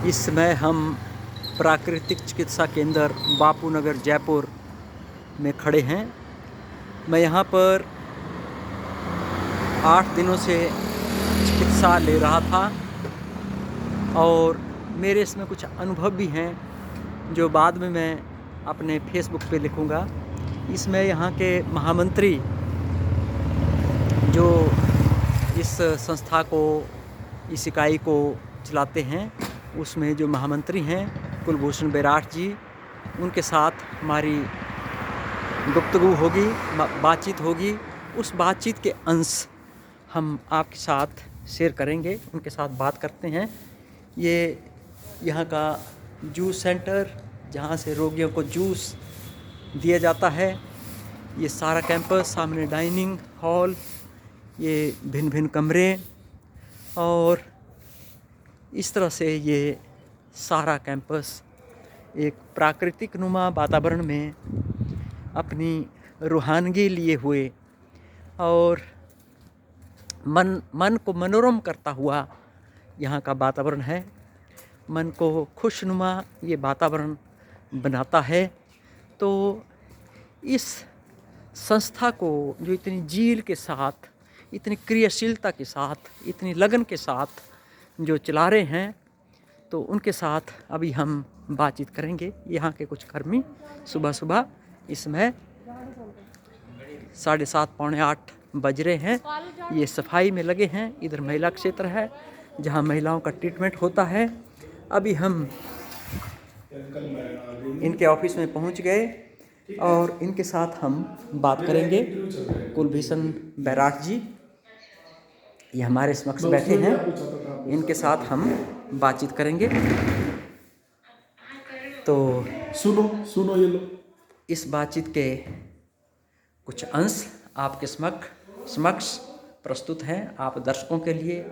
इस समय हम प्राकृतिक चिकित्सा केंद्र बापू नगर जयपुर में खड़े हैं। मैं यहाँ पर 8 दिनों से चिकित्सा ले रहा था और मेरे इसमें कुछ अनुभव भी हैं जो बाद में मैं अपने फेसबुक पे लिखूँगा। इसमें यहाँ के महामंत्री जो इस संस्था को, इस इकाई को चलाते हैं, उसमें जो महामंत्री हैं कुलभूषण बैराठ जी, उनके साथ हमारी गुफ्तगू होगी, बातचीत होगी। उस बातचीत के अंश हम आपके साथ शेयर करेंगे, उनके साथ बात करते हैं। ये यहाँ का जूस सेंटर, जहाँ से रोगियों को जूस दिया जाता है। ये सारा कैंपस, सामने डाइनिंग हॉल, ये भिन्न भिन्न कमरे, और इस तरह से ये सारा कैंपस एक प्राकृतिक नुमा वातावरण में अपनी रूहानगी लिए हुए और मन को मनोरम करता हुआ यहाँ का वातावरण है। मन को खुशनुमा ये वातावरण बनाता है। तो इस संस्था को जो इतनी जील के साथ, इतनी क्रियाशीलता के साथ, इतनी लगन के साथ जो चला रहे हैं, तो उनके साथ अभी हम बातचीत करेंगे। यहाँ के कुछ कर्मी सुबह सुबह इस समय 7:30 पौने 8 बज रहे हैं, ये सफाई में लगे हैं। इधर महिला क्षेत्र है जहाँ महिलाओं का ट्रीटमेंट होता है। अभी हम इनके ऑफिस में पहुँच गए और इनके साथ हम बात करेंगे। कुलभूषण बैराठ जी ये हमारे समक्ष बैठे हैं, इनके साथ हम बातचीत करेंगे। तो सुनो ये लो। इस बातचीत के कुछ अंश आपके समक्ष प्रस्तुत हैं, आप दर्शकों के लिए,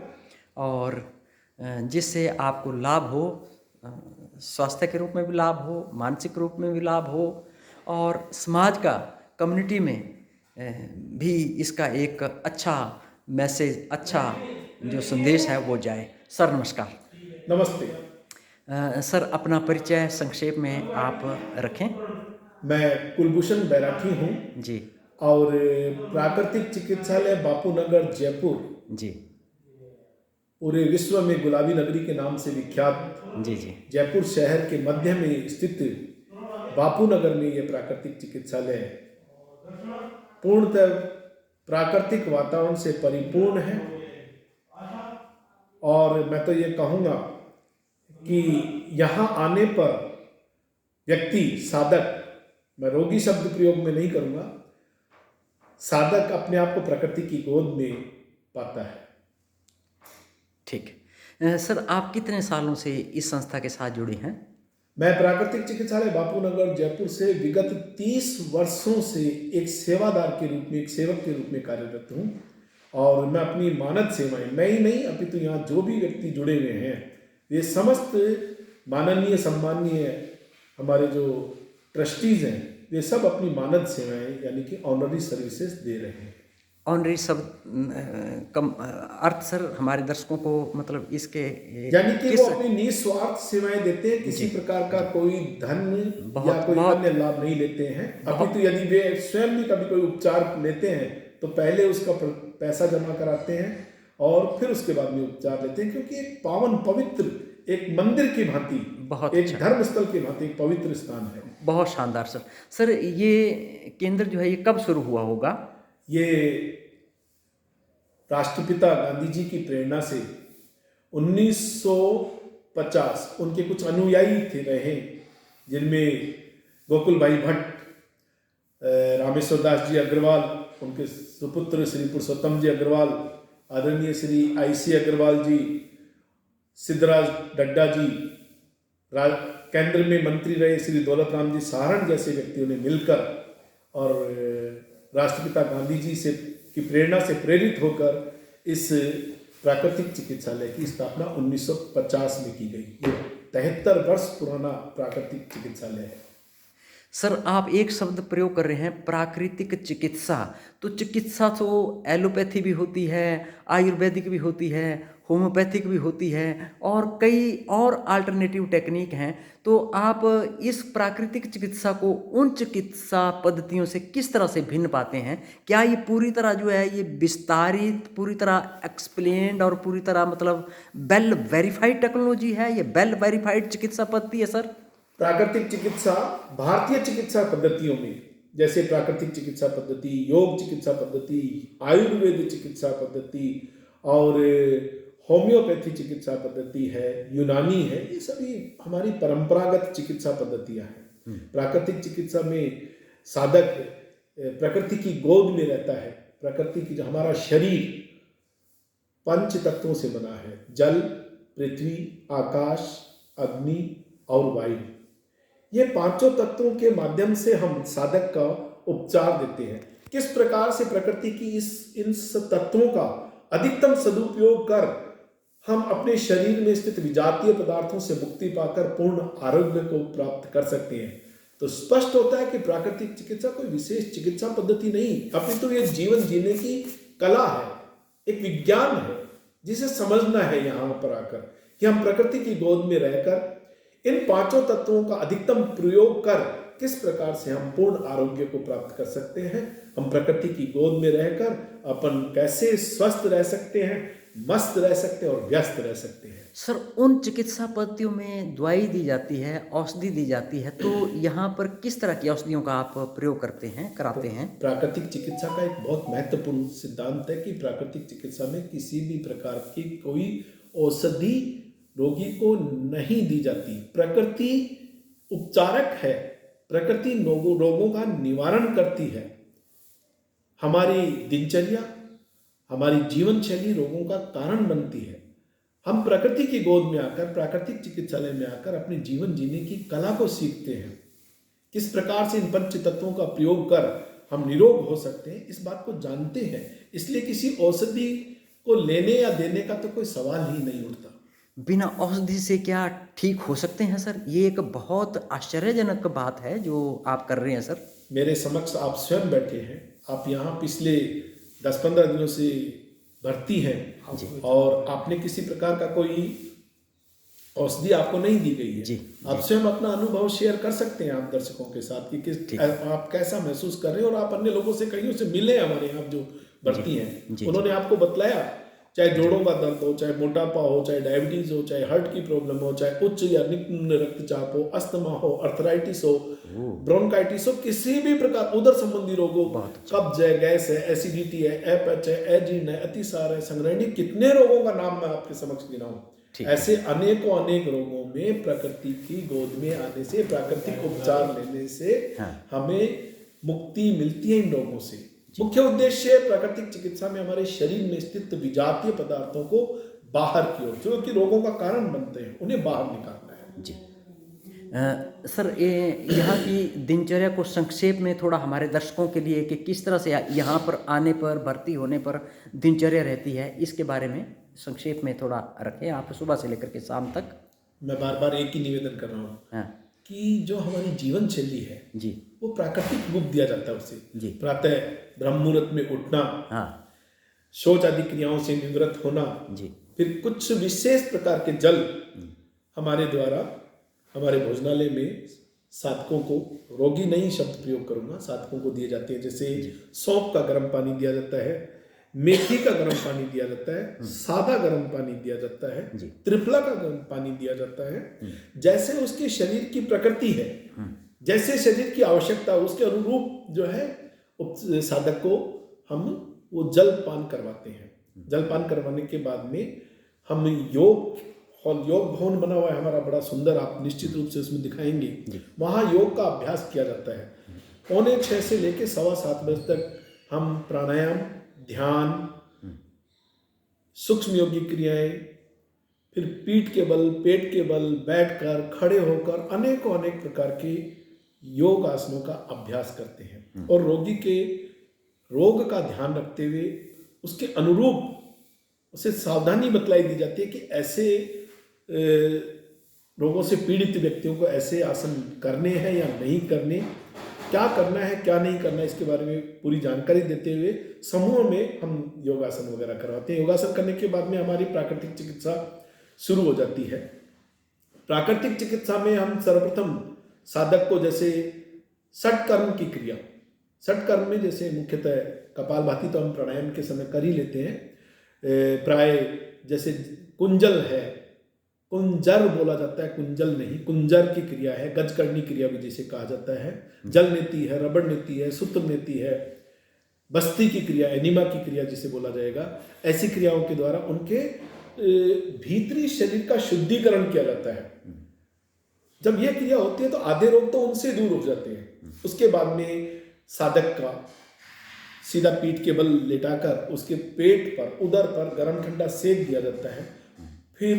और जिससे आपको लाभ हो, स्वास्थ्य के रूप में भी लाभ हो, मानसिक रूप में भी लाभ हो, और समाज का, कम्युनिटी में भी इसका एक अच्छा मैसेज, अच्छा जो संदेश है वो जाए। सर नमस्कार। नमस्ते। सर अपना परिचय संक्षेप में आप रखें। मैं कुलभूषण बैराठी हूँ जी और प्राकृतिक चिकित्सालय बापू नगर जयपुर जी पूरे विश्व में गुलाबी नगरी के नाम से विख्यात जी जी जयपुर शहर के मध्य में स्थित बापू नगर में ये प्राकृतिक चिकित्सालय पूर्णतः प्राकृतिक वातावरण से परिपूर्ण है। और मैं तो ये कहूँगा कि यहाँ आने पर व्यक्ति, साधक, मैं रोगी शब्द प्रयोग में नहीं करूँगा, साधक अपने आप को प्रकृति की गोद में पाता है। ठीक है। सर आप कितने सालों से इस संस्था के साथ जुड़े हैं? मैं प्राकृतिक चिकित्सालय बापू नगर जयपुर से विगत 30 वर्षों से एक सेवादार के रूप में, एक सेवक के रूप में कार्यरत हूँ। और मैं अपनी मानद सेवाएं, मैं ही नहीं अपितु यहाँ जो भी व्यक्ति जुड़े हुए हैं, वे समस्त माननीय सम्माननीय हमारे जो ट्रस्टीज हैं, वे सब अपनी मानद सेवाएं यानी कि ऑनरी सर्विसेज दे रहे हैं। ऑनरी सब कम अर्थ सर हमारे दर्शकों को, मतलब इसके यानी कि वो अपनी निस्वार्थ सेवाएं देते हैं, किसी प्रकार का कोई धन या कोई अन्य लाभ नहीं लेते हैं। अपितु यदि वे स्वयं भी कभी कोई उपचार लेते हैं तो पहले उसका पैसा जमा कराते हैं और फिर उसके बाद में उपचार लेते हैं, क्योंकि एक पावन पवित्र, एक मंदिर की भांति, एक धर्म स्थल की भांति एक पवित्र स्थान है। बहुत शानदार सर। सर ये केंद्र जो है ये कब शुरू हुआ होगा? ये राष्ट्रपिता गांधी जी की प्रेरणा से 1950 उनके कुछ अनुयायी थे रहे, जिनमें गोकुल भाई भट्ट, रामेश्वर दास जी अग्रवाल, उनके सुपुत्र श्री पुरुषोत्तम जी अग्रवाल, आदरणीय श्री IC अग्रवाल जी, सिद्धराज डड्डा जी, केंद्र में मंत्री रहे श्री दौलत राम जी सहारण जैसे व्यक्तियों ने मिलकर और राष्ट्रपिता गांधी जी से की प्रेरणा से प्रेरित होकर इस प्राकृतिक चिकित्सालय की स्थापना 1950 में की गई। ये 73 वर्ष पुराना प्राकृतिक चिकित्सालय है। सर, आप एक शब्द प्रयोग कर रहे हैं प्राकृतिक चिकित्सा। तो चिकित्सा तो एलोपैथी भी होती है, आयुर्वेदिक भी होती है, होम्योपैथिक भी होती है और कई और अल्टरनेटिव टेक्निक हैं। तो आप इस प्राकृतिक चिकित्सा को उन चिकित्सा पद्धतियों से किस तरह से भिन्न पाते हैं? क्या ये पूरी तरह जो है ये विस्तारित, पूरी तरह एक्सप्लेन्ड और पूरी तरह मतलब वेल वेरिफाइड टेक्नोलॉजी है, ये वेल वेरिफाइड चिकित्सा पद्धति है सर? प्राकृतिक चिकित्सा भारतीय चिकित्सा पद्धतियों में, जैसे प्राकृतिक चिकित्सा पद्धति, योग चिकित्सा पद्धति, आयुर्वेद चिकित्सा पद्धति और होम्योपैथी चिकित्सा पद्धति है, यूनानी है, ये सभी हमारी परंपरागत चिकित्सा पद्धतियां हैं। प्राकृतिक चिकित्सा में साधक प्रकृति की गोद में रहता है। प्रकृति की जो हमारा शरीर पंच तत्वों से बना है, जल, पृथ्वी, आकाश, अग्नि और वायु। ये पांचों तत्वों के माध्यम से हम साधक का उपचार देते हैं। किस प्रकार से प्रकृति की इन तत्वों का अधिकतम सदुपयोग कर हम अपने शरीर में स्थित विजातीय पदार्थों से मुक्ति पाकर पूर्ण आरोग्य को प्राप्त कर सकते हैं। तो स्पष्ट होता है कि प्राकृतिक चिकित्सा कोई विशेष चिकित्सा पद्धति नहीं, अपितु ये जीवन जीने की कला है, एक विज्ञान है जिसे समझना है यहाँ पर आकर कि हम प्रकृति की गोद में रहकर इन पांचों तत्वों का अधिकतम प्रयोग कर किस प्रकार से हम पूर्ण आरोग्य को प्राप्त कर सकते हैं। हम प्रकृति की गोद में रहकर अपन कैसे स्वस्थ रह सकते हैं, मस्त रह सकते हैं और व्यस्त रह सकते हैं। सर, उन चिकित्सा पद्धतियों में दवाई दी जाती है, औषधि दी जाती है, तो यहाँ पर किस तरह की औषधियों का आप प्रयोग करते हैं, कराते हैं? प्राकृतिक चिकित्सा का एक बहुत महत्वपूर्ण सिद्धांत है कि प्राकृतिक चिकित्सा में किसी भी प्रकार की कोई औषधि रोगी को नहीं दी जाती। प्रकृति उपचारक है, प्रकृति रोगों का निवारण करती है। हमारी दिनचर्या, हमारी जीवन शैली रोगों का कारण बनती है। हम प्रकृति की गोद में आकर, प्राकृतिक चिकित्सालय में आकर अपने जीवन जीने की कला को सीखते हैं। किस प्रकार से इन पंच तत्वों का प्रयोग कर हम निरोग हो सकते हैं, इस बात को जानते हैं। इसलिए किसी औषधि को लेने या देने का तो कोई सवाल ही नहीं उठता। बिना औषधि से क्या ठीक हो सकते हैं सर? ये एक बहुत आश्चर्यजनक बात है जो आप कर रहे हैं सर। मेरे समक्ष आप स्वयं बैठे हैं, आप यहाँ पिछले 10-15 दिनों से भर्ती हैं और आपने किसी प्रकार का कोई औषधि आपको नहीं दी गई है। जी, आप स्वयं अपना अनुभव शेयर कर सकते हैं आप दर्शकों के साथ कि किस आप कैसा महसूस कर रहे हैं। और आप अन्य लोगों से कईयों से मिले, हमारे यहाँ जो भर्ती हैं उन्होंने आपको बतलाया, चाहे जोड़ों का दर्द हो, चाहे मोटापा हो, चाहे डायबिटीज हो, चाहे हार्ट की प्रॉब्लम हो, चाहे उच्च या निम्न रक्तचाप हो, अस्थमा हो, अर्थराइटिस हो, ब्रोंकाइटिस हो, किसी भी प्रकार उदर संबंधी रोग हो, कब्ज है, गैस है, एसिडिटी है, एपएच है, एजीर्ण है, अतिसार है, संग्रहणी, कितने रोगों का नाम मैं आपके समक्ष गिनाऊं। ऐसे अनेकों अनेक रोगों में प्रकृति की गोद में आने से, प्राकृतिक उपचार लेने से हमें मुक्ति मिलती है इन रोगों से। मुख्य उद्देश्य प्राकृतिक चिकित्सा में हमारे शरीर में स्थित विजातीय पदार्थों को बाहर की ओर, जो कि रोगों का कारण बनते हैं, उन्हें बाहर निकालना है। जी सर, यहाँ की दिनचर्या को संक्षेप में थोड़ा हमारे दर्शकों के लिए कि किस तरह से यहाँ पर आने पर, भर्ती होने पर दिनचर्या रहती है, इसके बारे में संक्षेप में थोड़ा रखें आप, सुबह से लेकर के शाम तक। मैं बार बार एक ही निवेदन कर रहा हूँ कि जो हमारी जीवन शैली है जी, वो प्राकृतिक रूप दिया जाता है उसे। जी, प्रातः ब्रह्म मुहूर्त में उठना, शौच आदि क्रियाओं से निवृत्त होना, जी, फिर कुछ विशेष प्रकार के जल हमारे द्वारा हमारे भोजनालय में साधकों को, रोगी नहीं शब्द प्रयोग करूंगा, साधकों को दिए जाते हैं। जैसे सौंफ का गर्म पानी दिया जाता है, मेथी का गर्म पानी दिया जाता है, सादा गर्म पानी दिया जाता है, त्रिफला का गर्म पानी दिया जाता है। जैसे उसके शरीर की प्रकृति है, जैसे शरीर की आवश्यकता, उसके अनुरूप जो है साधक को हम वो जल पान करवाते हैं। जल पान करवाने के बाद में हम योग भवन बना हुआ है हमारा बड़ा सुंदर, आप निश्चित रूप से उसमें दिखाएंगे, वहाँ योग का अभ्यास किया जाता है। 6:45 से लेकर 7:15 बजे तक हम प्राणायाम, ध्यान, सूक्ष्म योगिक क्रियाएं, फिर पीठ के बल, पेट के बल, बैठकर, खड़े होकर अनेकों अनेक प्रकार के योग आसनों का अभ्यास करते हैं। और रोगी के रोग का ध्यान रखते हुए उसके अनुरूप उसे सावधानी बतलाई दी जाती है कि ऐसे रोगों से पीड़ित व्यक्तियों को ऐसे आसन करने हैं या नहीं करने, क्या करना है क्या नहीं करना है इसके बारे में पूरी जानकारी देते हुए समूह में हम योगासन वगैरह करवाते हैं। योगासन करने के बाद में हमारी प्राकृतिक चिकित्सा शुरू हो जाती है। प्राकृतिक चिकित्सा में हम सर्वप्रथम साधक को जैसे षटकर्म की क्रिया, षटकर्म में जैसे मुख्यतः कपालभाति तो हम प्राणायाम के समय कर ही लेते हैं। प्राय जैसे कुंजल है, कुंजर बोला जाता है, कुंजल नहीं, कुंजर की क्रिया है, गजकर्णी क्रिया भी जिसे कहा जाता है, जल नेति है, रबड़ नेति है, सूत्र नेति है, बस्ती की क्रिया, एनिमा की क्रिया जिसे बोला जाएगा। ऐसी क्रियाओं के द्वारा उनके भीतरी शरीर का शुद्धिकरण किया जाता है। जब यह क्रिया होती है तो आधे रोग तो उनसे दूर हो जाते हैं। उसके बाद में साधक का सीधा पीठ के बल लेटाकर उसके पेट पर, उदर पर गर्म ठंडा सेक दिया जाता है। फिर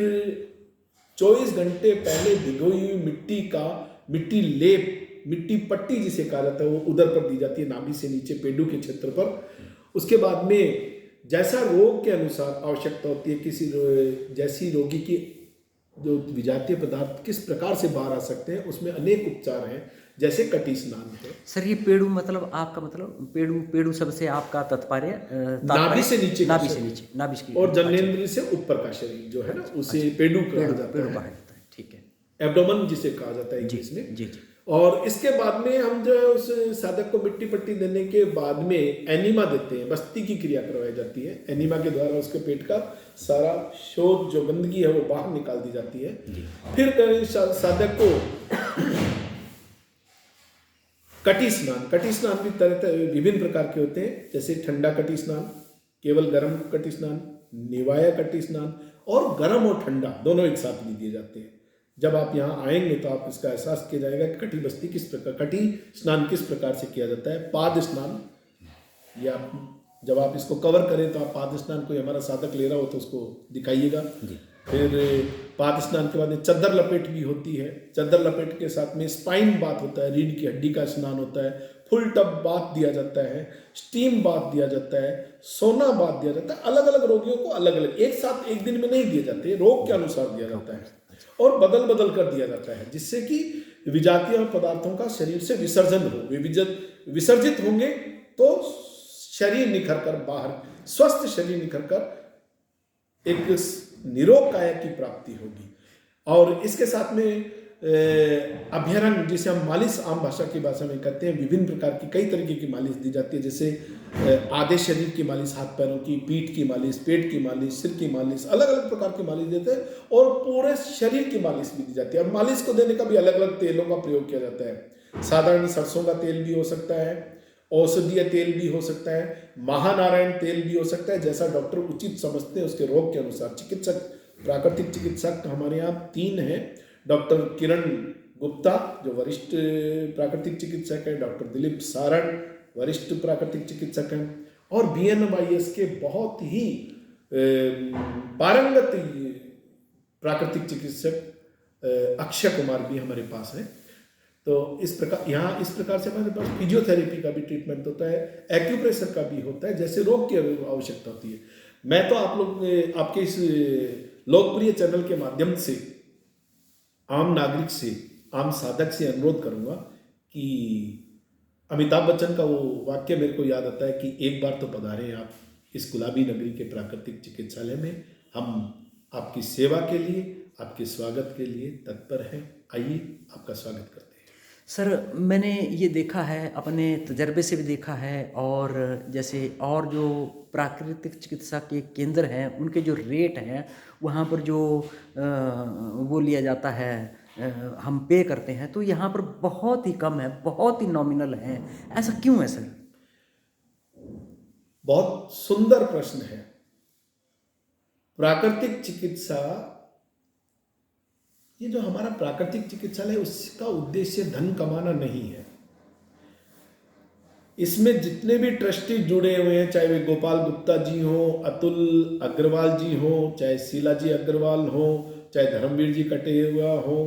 24 घंटे पहले भिगोई हुई मिट्टी का मिट्टी लेप, मिट्टी पट्टी जिसे कहा जाता है, वो उदर पर दी जाती है, नाभि से नीचे पेडू के क्षेत्र पर। उसके बाद में जैसा रोग के अनुसार आवश्यकता होती है, किसी जैसी रोगी की जो विजातीय पदार्थ किस प्रकार से बाहर आ सकते हैं, उसमें अनेक उपचार हैं, जैसे कटी स्नान है। सर ये पेड़ू मतलब आपका मतलब पेड़ू शब्द से आपका तात्पर्य नाभि से नीचे, नाभि की और जननेंद्रिय से ऊपर का शरीर जो है ना, उसे पेडू कहा जाता है। ठीक है, एब्डोमेन जिसे कहा जाता है इंग्लिश में। जी जी। और इसके बाद में हम जो है उस साधक को मिट्टी पट्टी देने के बाद में एनिमा देते हैं, बस्ती की क्रिया करवाई जाती है। एनिमा के द्वारा उसके पेट का सारा शोध जो गंदगी है वो बाहर निकाल दी जाती है। फिर साधक को कटी स्नान भी तरह विभिन्न प्रकार के होते हैं, जैसे ठंडा कटी स्नान, केवल गर्म कटी स्नान, निवाया कटी स्नान, और गर्म और ठंडा दोनों एक साथ भी दिए जाते हैं। जब आप यहाँ आएंगे तो आप इसका एहसास किया जाएगा कि कटी बस्ती किस प्रकार, कटी स्नान किस प्रकार से किया जाता है। पाद स्नान, या जब आप इसको कवर करें तो आप पाद स्नान, कोई हमारा साधक ले रहा हो तो उसको दिखाइएगा। फिर पाद स्नान के बाद चद्दर लपेट भी होती है। चद्दर लपेट के साथ में स्पाइन बाथ होता है, रीढ़ की हड्डी का स्नान होता है। फुल टब बाथ दिया जाता है, स्टीम बाथ दिया जाता है, सोना बाथ दिया जाता है। अलग अलग रोगियों को अलग अलग, एक साथ एक दिन में नहीं दिए जाते, रोग के अनुसार दिया जाता है और बदल बदल कर दिया जाता है, जिससे कि विजातीय पदार्थों का शरीर से विसर्जन हो। वे विसर्जित होंगे तो शरीर निखर कर बाहर, स्वस्थ शरीर निखर कर एक निरोग काया की प्राप्ति होगी। और इसके साथ में अभ्यंग जिसे हम मालिश आम भाषा की भाषा में कहते हैं, विभिन्न प्रकार की कई तरीके की मालिश दी जाती है, जैसे आधे शरीर की मालिश, हाथ पैरों की, पीठ की मालिश, पेट की मालिश, सिर की मालिश, अलग अलग प्रकार की मालिश देते हैं। और पूरे शरीर की मालिश भी दी जाती है। और मालिश को देने का भी अलग अलग तेलों का प्रयोग किया जाता है। साधारण सरसों का तेल भी हो सकता है, औषधीय तेल भी हो सकता है, महानारायण तेल भी हो सकता है, जैसा डॉक्टर उचित समझते हैं उसके रोग के अनुसार। चिकित्सक, प्राकृतिक चिकित्सक हमारे यहाँ 3 हैं। डॉक्टर किरण गुप्ता जो वरिष्ठ प्राकृतिक चिकित्सक है, डॉक्टर दिलीप सारण वरिष्ठ प्राकृतिक चिकित्सक हैं, और BNMIS के बहुत ही पारंगत प्राकृतिक चिकित्सक अक्षय कुमार भी हमारे पास हैं। तो इस प्रकार यहाँ इस प्रकार से हमारे पास फिजियोथेरेपी का भी ट्रीटमेंट होता है, एक्यूप्रेशर का भी होता है, जैसे रोग की आवश्यकता होती है। मैं तो आप लोग आपके इस लोकप्रिय चैनल के माध्यम से आम नागरिक से, आम साधक से अनुरोध करूंगा कि अमिताभ बच्चन का वो वाक्य मेरे को याद आता है कि एक बार तो पधारें आप इस गुलाबी नगरी के प्राकृतिक चिकित्सालय में। हम आपकी सेवा के लिए, आपके स्वागत के लिए तत्पर हैं। आइए, आपका स्वागत करते हैं। सर मैंने ये देखा है, अपने तजर्बे से भी देखा है, और जैसे और जो प्राकृतिक चिकित्सा के केंद्र हैं उनके जो रेट हैं वहाँ पर जो वो लिया जाता है, हम पे करते हैं, तो यहाँ पर बहुत ही कम है, बहुत ही नॉमिनल है। ऐसा क्यों है सर? बहुत सुंदर प्रश्न है। प्राकृतिक चिकित्सा, ये जो हमारा प्राकृतिक चिकित्सालय है उसका उद्देश्य धन कमाना नहीं है। इसमें जितने भी ट्रस्टी जुड़े हुए हैं, चाहे वे गोपाल गुप्ता जी हो, अतुल अग्रवाल जी हो, चाहे शीला जी अग्रवाल हो, चाहे धर्मवीर जी कटेवा हो,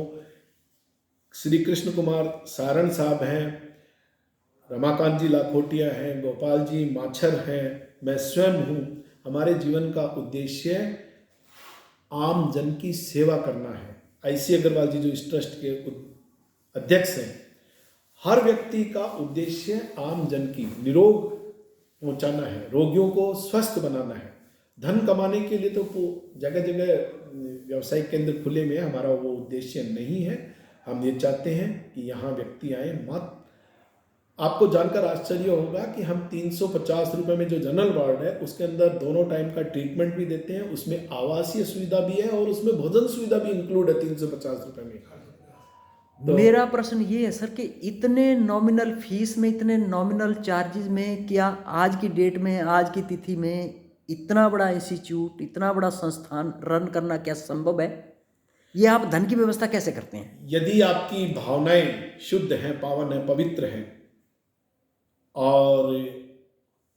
श्री कृष्ण कुमार सारण साहब हैं, रमाकांत जी लाखोटिया हैं, गोपाल जी माछर हैं, मैं स्वयं हूँ। हमारे जीवन का उद्देश्य आम जन की सेवा करना है। IC अग्रवाल जी जो इस ट्रस्ट के अध्यक्ष हैं, हर व्यक्ति का उद्देश्य आम जन की निरोग पहुंचाना है, रोगियों को स्वस्थ बनाना है। धन कमाने के लिए तो जगह जगह व्यवसायिक केंद्र खुले में, हमारा वो उद्देश्य नहीं है। हम ये चाहते हैं कि यहाँ व्यक्ति आए। मत आपको जानकर आश्चर्य होगा कि हम 350 रुपये में जो जनरल वार्ड है उसके अंदर दोनों टाइम का ट्रीटमेंट भी देते हैं, उसमें आवासीय सुविधा भी है और उसमें भोजन सुविधा भी इंक्लूड है 350 रुपये में। तो मेरा प्रश्न ये है सर कि इतने नॉमिनल फीस में, इतने नॉमिनल चार्जेस में, क्या आज की डेट में, आज की तिथि में इतना बड़ा इंस्टीट्यूट, इतना बड़ा संस्थान रन करना क्या संभव है? ये आप धन की व्यवस्था कैसे करते हैं? यदि आपकी भावनाएं शुद्ध हैं, पावन हैं, पवित्र हैं और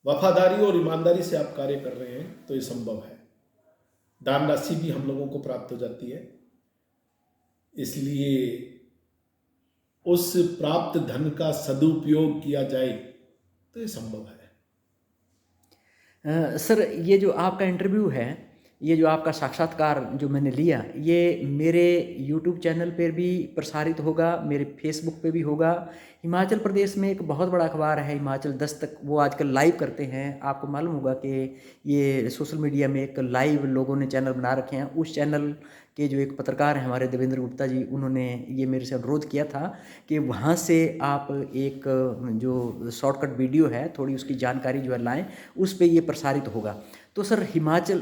वफादारी और ईमानदारी से आप कार्य कर रहे हैं तो ये संभव है। दान राशि भी हम लोगों को प्राप्त हो जाती है, इसलिए उस प्राप्त धन का सदुपयोग किया जाए तो ये संभव है। सर, ये जो आपका इंटरव्यू है, ये जो आपका साक्षात्कार जो मैंने लिया, ये मेरे YouTube चैनल पर भी प्रसारित होगा, मेरे फेसबुक पे भी होगा। हिमाचल प्रदेश में एक बहुत बड़ा अखबार है हिमाचल दस्तक, वो आजकल लाइव करते हैं। आपको मालूम होगा कि ये सोशल मीडिया में एक लाइव लोगों ने चैनल बना रखे हैं। उस चैनल के जो एक पत्रकार हैं हमारे देवेंद्र गुप्ता जी, उन्होंने ये मेरे से अनुरोध किया था कि वहाँ से आप एक जो शॉर्टकट वीडियो है, थोड़ी उसकी जानकारी जो है लाएँ, उस पर ये प्रसारित होगा। तो सर, हिमाचल,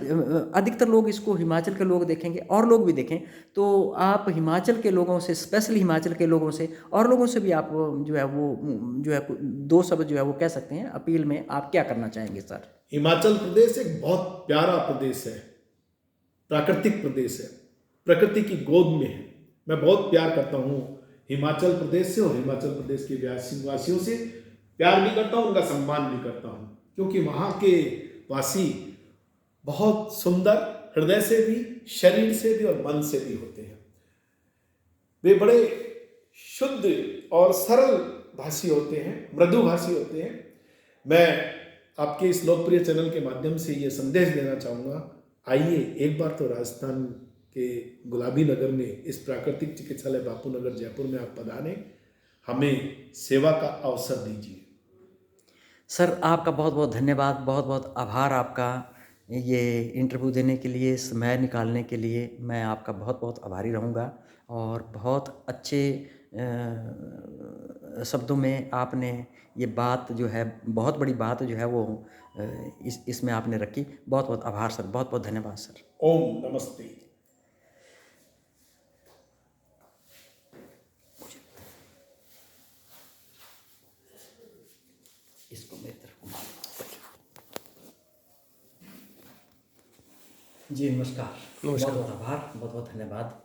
अधिकतर लोग इसको हिमाचल के लोग देखेंगे और लोग भी देखें, तो आप हिमाचल के लोगों से, स्पेशली हिमाचल के लोगों से और लोगों से भी आप जो है वो जो है 2 शब्द जो है वो कह सकते हैं अपील में, आप क्या करना चाहेंगे सर? हिमाचल प्रदेश एक बहुत प्यारा प्रदेश है, प्राकृतिक प्रदेश है, प्रकृति की गोद में है। मैं बहुत प्यार करता हूँ हिमाचल प्रदेश से और हिमाचल प्रदेश के वासियों से प्यार भी करता हूँ, उनका सम्मान भी करता हूँ, क्योंकि वहाँ के वासी बहुत सुंदर, हृदय से भी, शरीर से भी और मन से भी होते हैं। वे बड़े शुद्ध और सरल भाषी होते हैं, मृदु भाषी होते हैं। मैं आपके इस लोकप्रिय चैनल के माध्यम से ये संदेश देना चाहूँगा, आइए एक बार तो राजस्थान के गुलाबी नगर में इस प्राकृतिक चिकित्सालय बापू नगर जयपुर में आप पधारें, हमें सेवा का अवसर दीजिए। सर, आपका बहुत बहुत धन्यवाद, बहुत बहुत आभार आपका, ये इंटरव्यू देने के लिए, समय निकालने के लिए मैं आपका बहुत बहुत आभारी रहूँगा। और बहुत अच्छे शब्दों में आपने ये बात जो है, बहुत बड़ी बात जो है वो इसमें आपने रखी। बहुत बहुत आभार सर, बहुत बहुत धन्यवाद सर। ओम नमस्ते। इसको मेरी तरफ घुमा दो। जी नमस्कार। बहुत बहुत आभार, बहुत बहुत धन्यवाद।